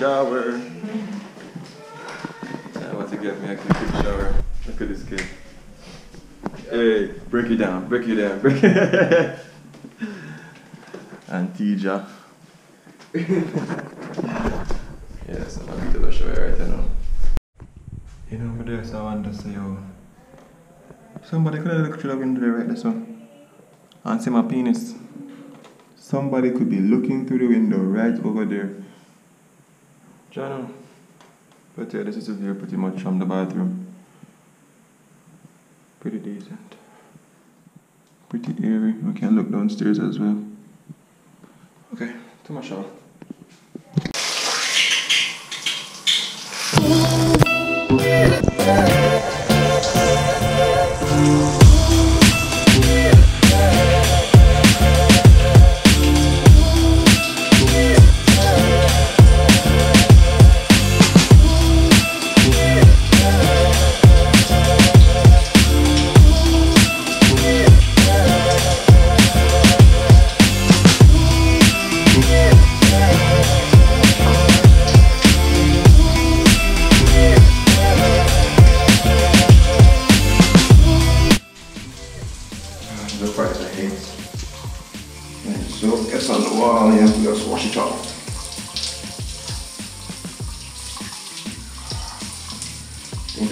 shower. I want to get me a quick shower. Look at this kid. Hey, break it down, break it down, break it. And Tija. Yes, I'm going to do a show right now. You know, over there, so I want to say, yo, somebody could have looked through the window right there, so. And see my penis. Somebody could be looking through the window right over there. John, but yeah, this is a view pretty much from the bathroom. Pretty decent. Pretty airy. We can look downstairs as well. Okay, to my shower.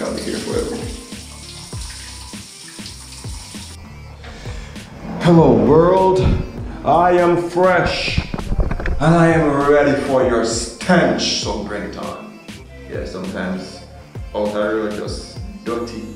I'll be here forever. Hello world, I am fresh and I am ready for your stench, so bring it on. Yeah, sometimes out the road just dirty.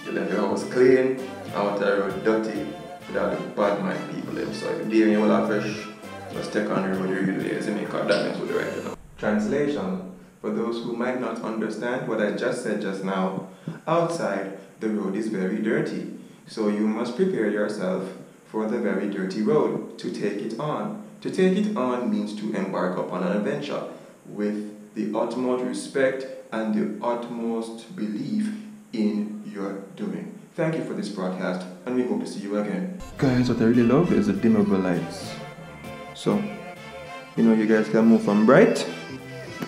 You left your house clean, out the road dirty without the bad mind people live. So if you're dealing with a fresh, just take on the road really lazy, because that means we're right now. Translation. For those who might not understand what I just said just now, outside the road is very dirty. So you must prepare yourself for the very dirty road to take it on. To take it on means to embark upon an adventure with the utmost respect and the utmost belief in your doing. Thank you for this broadcast and we hope to see you again. Guys, what I really love is the dimmable lights. So, you know, you guys can move from bright.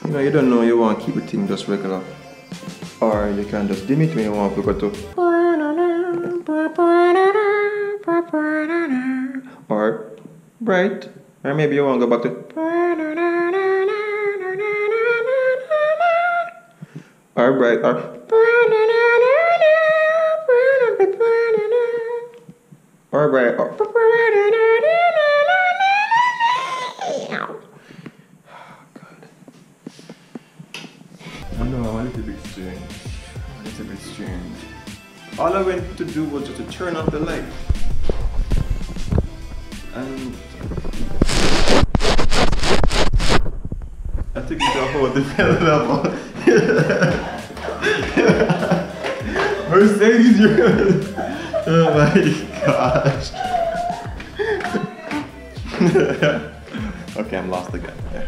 You know, you don't know, you want to keep the thing just regular. Or you can just dim it when you want to go to. Or bright. Or maybe you want to go back to. Or bright. Or bright. Or no, a little bit strange. A little bit strange. All I went to do was just to turn off the light. And I took it to a whole different level. Mercedes, you're... Oh my gosh. Okay, I'm lost again. Yeah.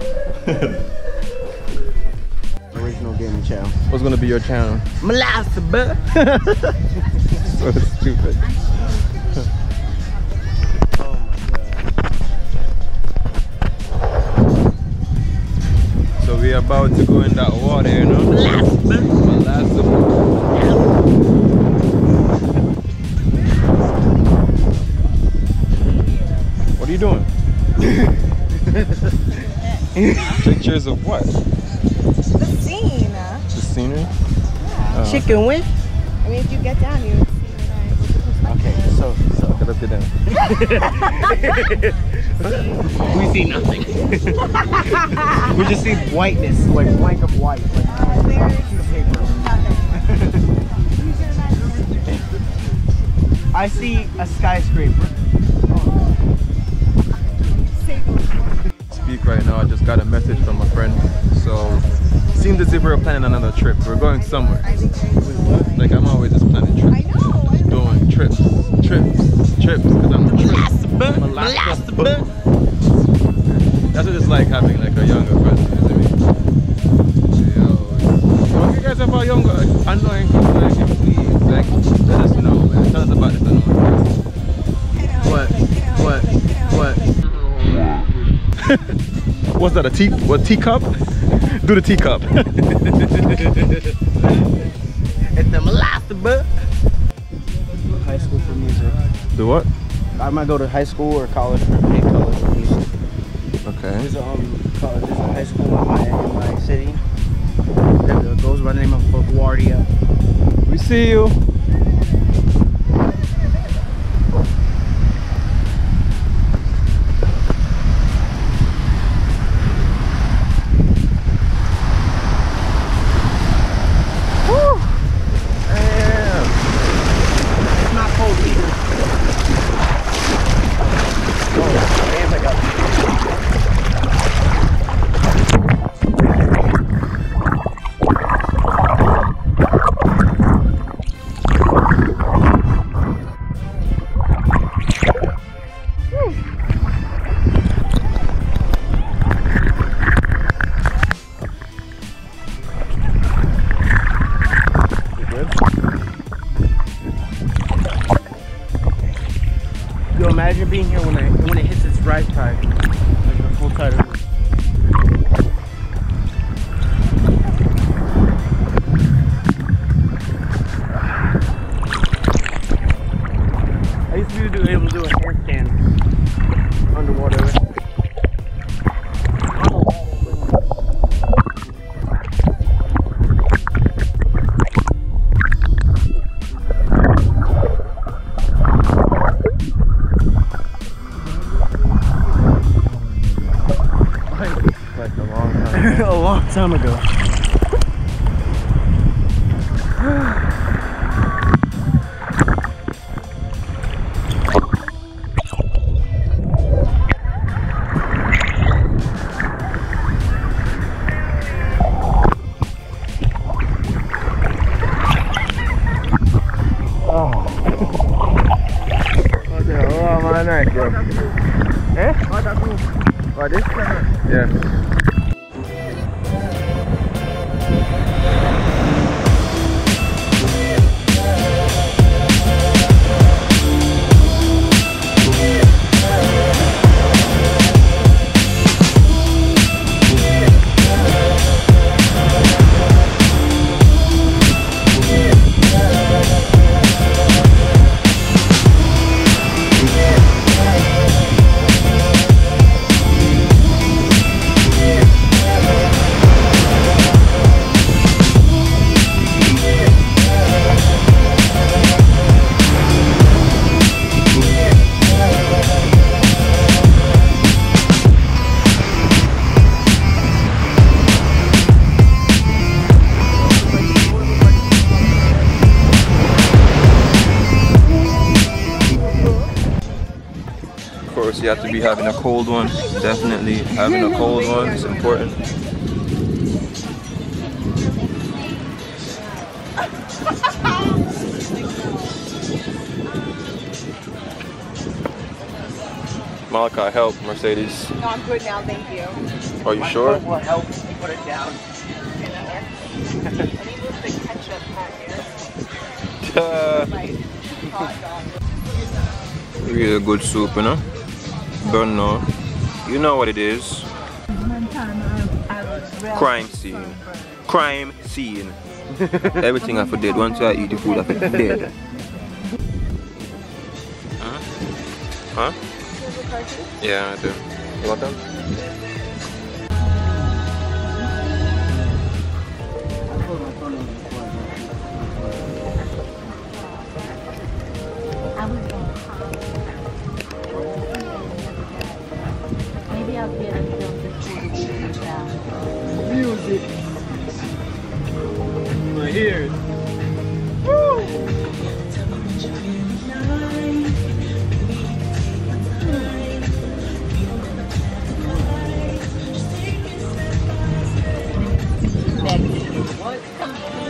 Original gaming channel. What's gonna be your channel? Molasses, bruh. So stupid. Oh my god. So we're about to go in that water, you know? Molasses. What are you doing? Pictures of what? The scene. The scenery? Yeah. Chicken wing? I mean, if you get down, you would see the Okay, so. Let's get down. We see nothing. We just see whiteness, like blank of white. Like a sheet of paper. I see a skyscraper. Speak right now, I just got a message from a friend. So, seems as if we're planning another trip. We're going somewhere. Like, I'm always just planning trips. I know. Just doing trips, because I'm a trip. That's what it's like having like a younger person, isn't it? Yo, if you guys have a younger, annoying person like him, please, like, let us know, man. Tell us about this annoying person. What? What's that, a teacup? do the teacup. It's the molasses, bud. High school for music. Do what? I might go to high school or college for college for music. Okay. There's a high school in my city that goes by the name of LaGuardia. We see you. Imagine being here when it hits its right tide, like the full tide of it. I used to be able to do a handstand underwater. A long time ago. What the hell am I neck, bro? Eh? What this? Yeah. You have to be having a cold one. Definitely having a cold one is important. Malachi, help Mercedes. No, I'm good now, thank you. Are you sure? Will help put it down. Let me move the ketchup out here. Really a good soup, you know? Don't know. You know what it is. Crime scene. Crime scene. Everything I did. Once I eat the food, I feel dead. Huh? Yeah, I do. You want them? Maybe I'll get a film this Music. My ears. Woo! What?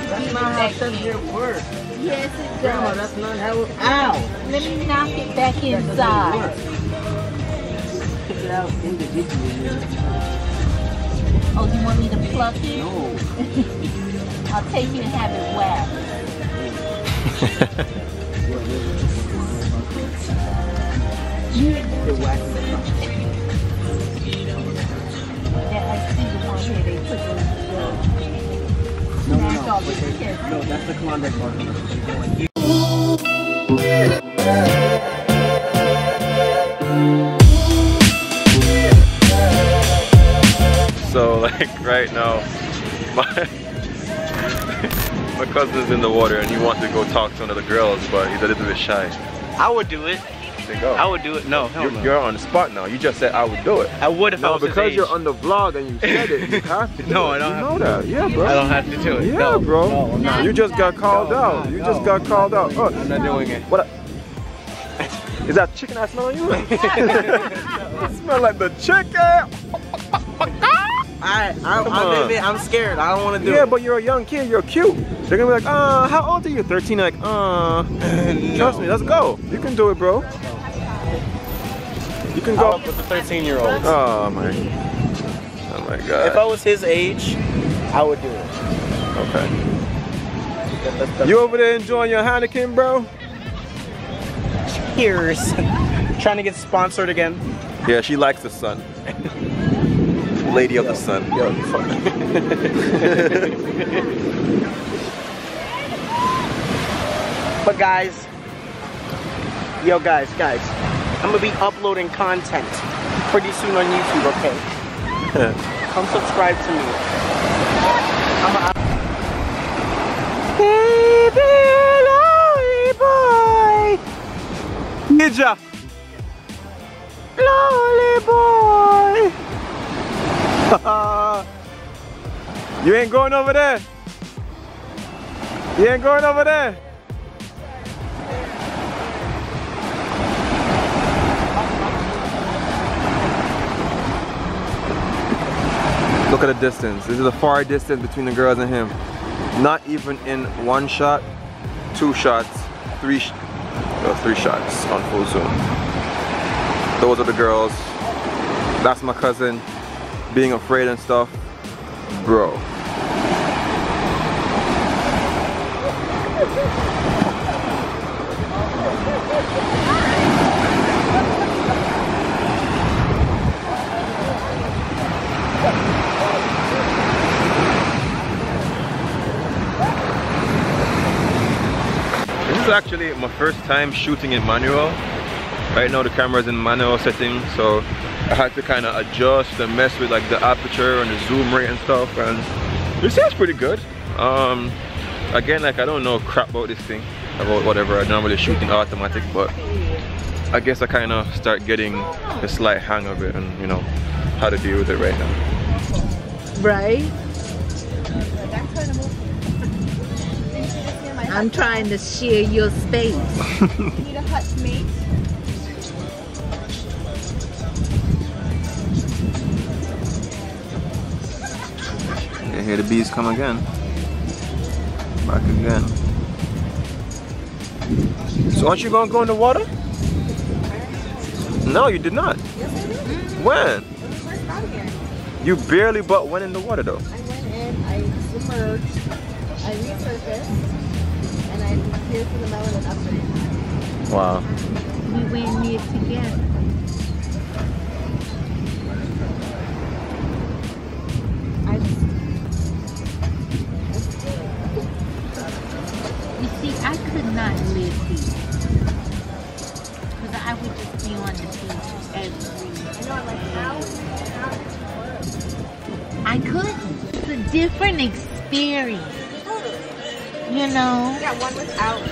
That's not how sensitive works. Yes, it Grandma, does. that's not how it... Ow! Let me knock it back inside. Take it out individually. Oh, you want me to pluck it? No. I'll take it and have it waxed. The wax is Yeah, I see the one here they put the No, that's the Klondike bar. So like right now, my cousin's in the water and he wants to go talk to one of the girls, but he's a little bit shy. I would do it. Go. I would do it. No, hell no. You're on the spot now. You just said I would do it. I would if I was his because age. you're on the vlog and you said it, you have to. No, I don't You know that. Yeah, bro. I don't have to do it. Yeah, no, bro. No, I'm not. You just got called out. You just got called out. Oh, I'm not doing it. What? Is that chicken I smell on you? You smell like the chicken. I'm scared. I don't want to do it. Yeah, but you're a young kid. You're cute. They're gonna be like, how old are you? 13. Like, trust me. Let's go. You can do it, bro. You can go with the 13-year-olds. Oh my god. If I was his age, I would do it. Okay. You over there enjoying your Heineken, bro? Cheers. Trying to get sponsored again. Yeah, she likes the sun. Lady of the sun. Yo, But guys, guys, I'm gonna be uploading content pretty soon on YouTube, okay? Come subscribe to me. Baby, lonely boy. Ninja. Lonely boy. You ain't going over there. You ain't going over there. Look at the distance. This is a far distance between the girls and him. Not even in one shot, 2 shots, 3 shots on full zoom. Those are the girls. That's my cousin being afraid and stuff. Bro. This is actually my first time shooting in manual. Right now the camera is in manual setting, so I had to kind of adjust and mess with like the aperture and the zoom rate and stuff, and it sounds pretty good. Again, like I don't know crap about this thing, about whatever. I normally shoot in automatic, but I guess I kind of start getting a slight hang of it and you know how to deal with it right now. Right? I'm trying to share your space. Need a hut mate? Yeah, here the bees come again. Back again. So aren't you gonna go in the water? No, you did not. Yes, I did. When? When we first got here. You barely but went in the water though. I went in, I submerged, I resurfaced, and I appeared for the melon and upgrade. Wow. We went here together. You see, I could not live here. Because I would just be on the beach every I couldn't. It's a different experience. You know? Yeah, one without.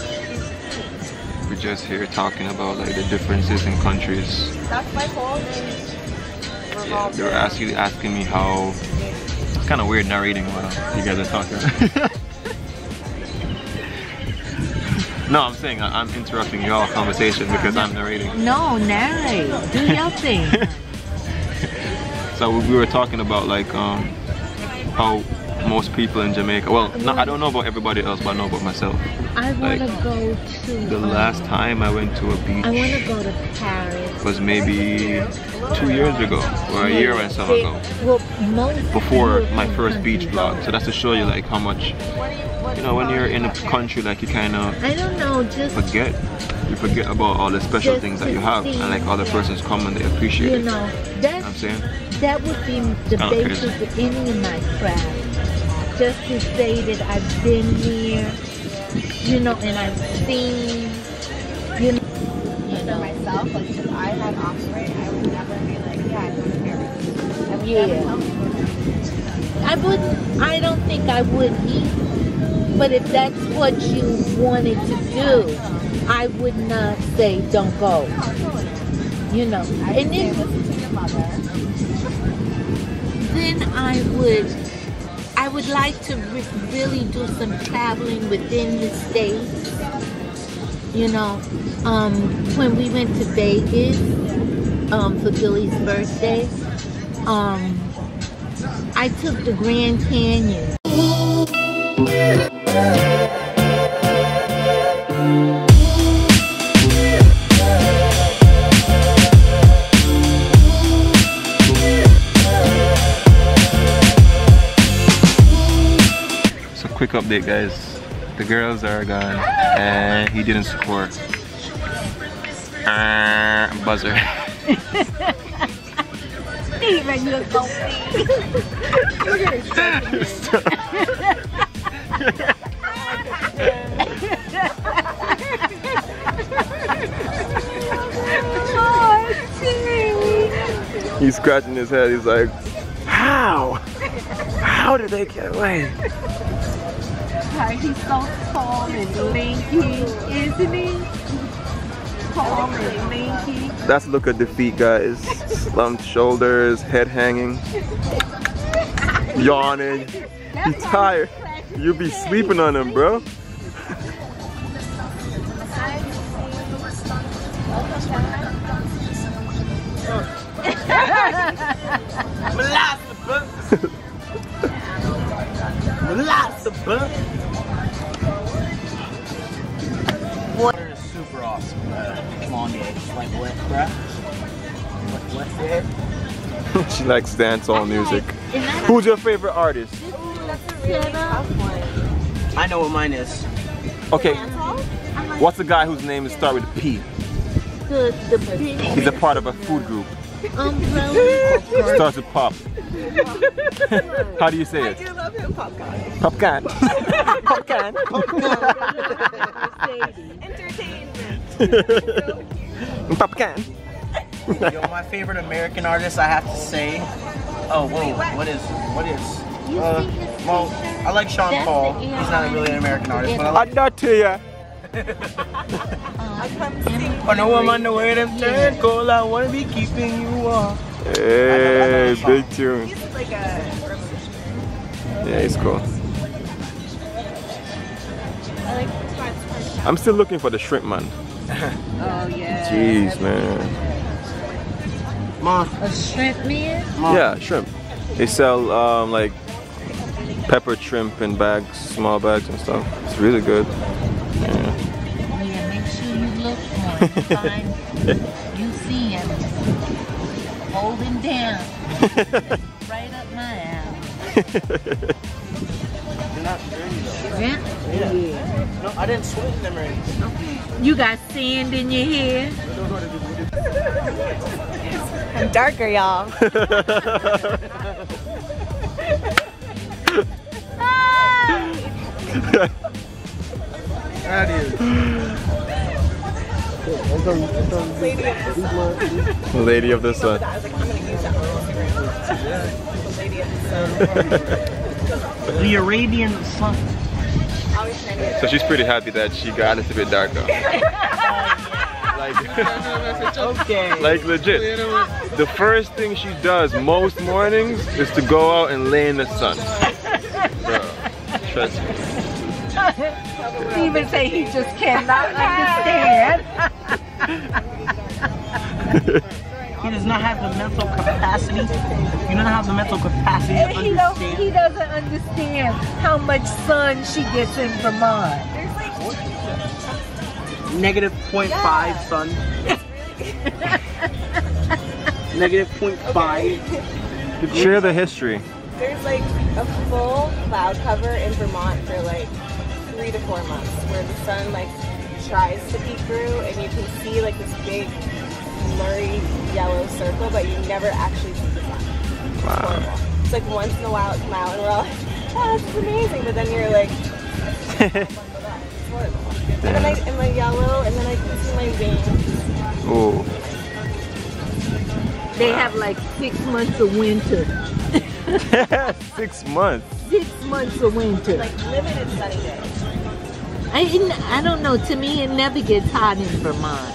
We're just here talking about like the differences in countries. That's my fault. Yeah, they were asking me how. It's kind of weird narrating while you guys are talking. No, I'm saying I'm interrupting your conversation because I'm narrating. No, narrate. Do your thing. So we were talking about like how most people in Jamaica, well, no, I don't know about everybody else, but I know about myself. I want to Like, go to... The last time I went to a beach I want to go to Paris. was maybe 2 years ago, or a year and some ago. Well, most Before my European first beach countries vlog. are. So that's to show you like how much, you know, when you're in a country, like you kind of I don't know, just... forget. You forget about all the special Just things that to you have, see, and like other persons come and they appreciate You it. know, I'm saying? that would be the kinda basis of any of my craft. just to say that I've been here, you know, and I've seen, you know. For myself, like if I had operate, I would never be like, yeah, I don't care. I would Yeah. never tell people. I wouldn't, I don't think I would either. But if that's what you wanted to do, I would not say don't go. You know. And then, Listen to your mother. then I would like to really do some traveling within the States. You know, when we went to Vegas for Billy's birthday, I took the Grand Canyon. So quick update, guys. The girls are gone and he didn't score. Buzzer. Even you go Look at his He's scratching his head. He's like, how? How did they get away? He's so tall and lanky, isn't he? Tall and lanky. That's a look of defeat, guys. Slumped shoulders, head hanging, yawning. He's tired. You be sleeping on him, bro. Water is super awesome. Elongated, like what, bruh? What's it? She likes dancehall music. Who's your favorite artist? I know what mine is. Okay. What's the guy whose name is start with a P? The big He's a part of a food group. umbrella. Starts with pop. How do you say I it? do love him, popcorn. Popcorn. Popcorn. Entertainment. Popcorn. Yo, my favorite American artist, I have to say. Oh, whoa, what is? Well, I like Sean That's Paul. the He's not really an American artist, but I like. I'm not to ya. I know I'm on the way to turn cold. I wanna be keeping you warm. Hey, big tune. He's like a revolutionary. Yeah, he's cool. I like Sparks. I'm still looking for the shrimp man. Oh yeah. Jeez, man. Mom, A shrimp man? Yeah, shrimp. They sell like peppered shrimp in bags, small bags and stuff. It's really good. Yeah. Yeah, make sure you look for him. Find, you see him holding down right up my alley. they're not dirty though. Yeah? Yeah. No, I didn't sweat them or anything. You got sand in your hair? I'm darker, y'all. That is. Lady of the Sun. I was like, I'm gonna use that one. The lady of the sun. The Arabian Sun. Always trying to So she's pretty happy that she got a little bit darker. Okay. Like legit. The first thing she does most mornings is to go out and lay in the sun. Bro, trust me. Steven say he just cannot understand. He does not have the mental capacity. You don't have the mental capacity to He understand. doesn't understand how much sun she gets in Vermont. Negative 0.5 sun. Negative 0.5. Share the history. There's like a full cloud cover in Vermont for like 3 to 4 months where the sun like tries to peek through and you can see like this big blurry yellow circle, but you never actually see the sun. It's horrible. It's like once in a while it come out and we're all like, oh, this is amazing. But then you're like, and then I'm like yellow, and then I can see my veins. Oh. They have like 6 months of winter. 6 months. 6 months of winter. Like limited sunny days. I don't know. To me, it never gets hot in Vermont.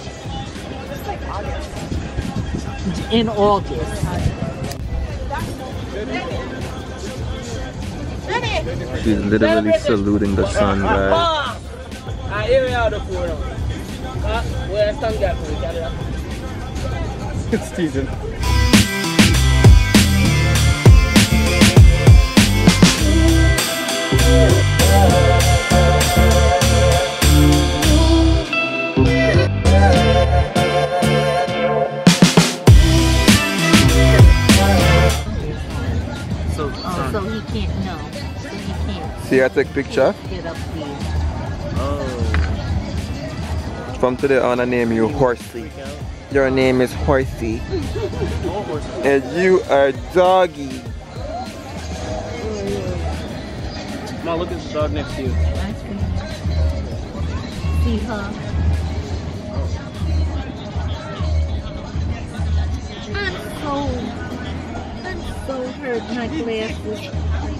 It's like August. In August. She's literally saluting the sun, guys. It's Steven. So he can't know. So he can't. See, I take picture. Get up there. From today on, I name you Horsey. Your name is Horsey. And you are Doggy. Mom, look at the dog next to you. See her. I'm so hurt my glasses.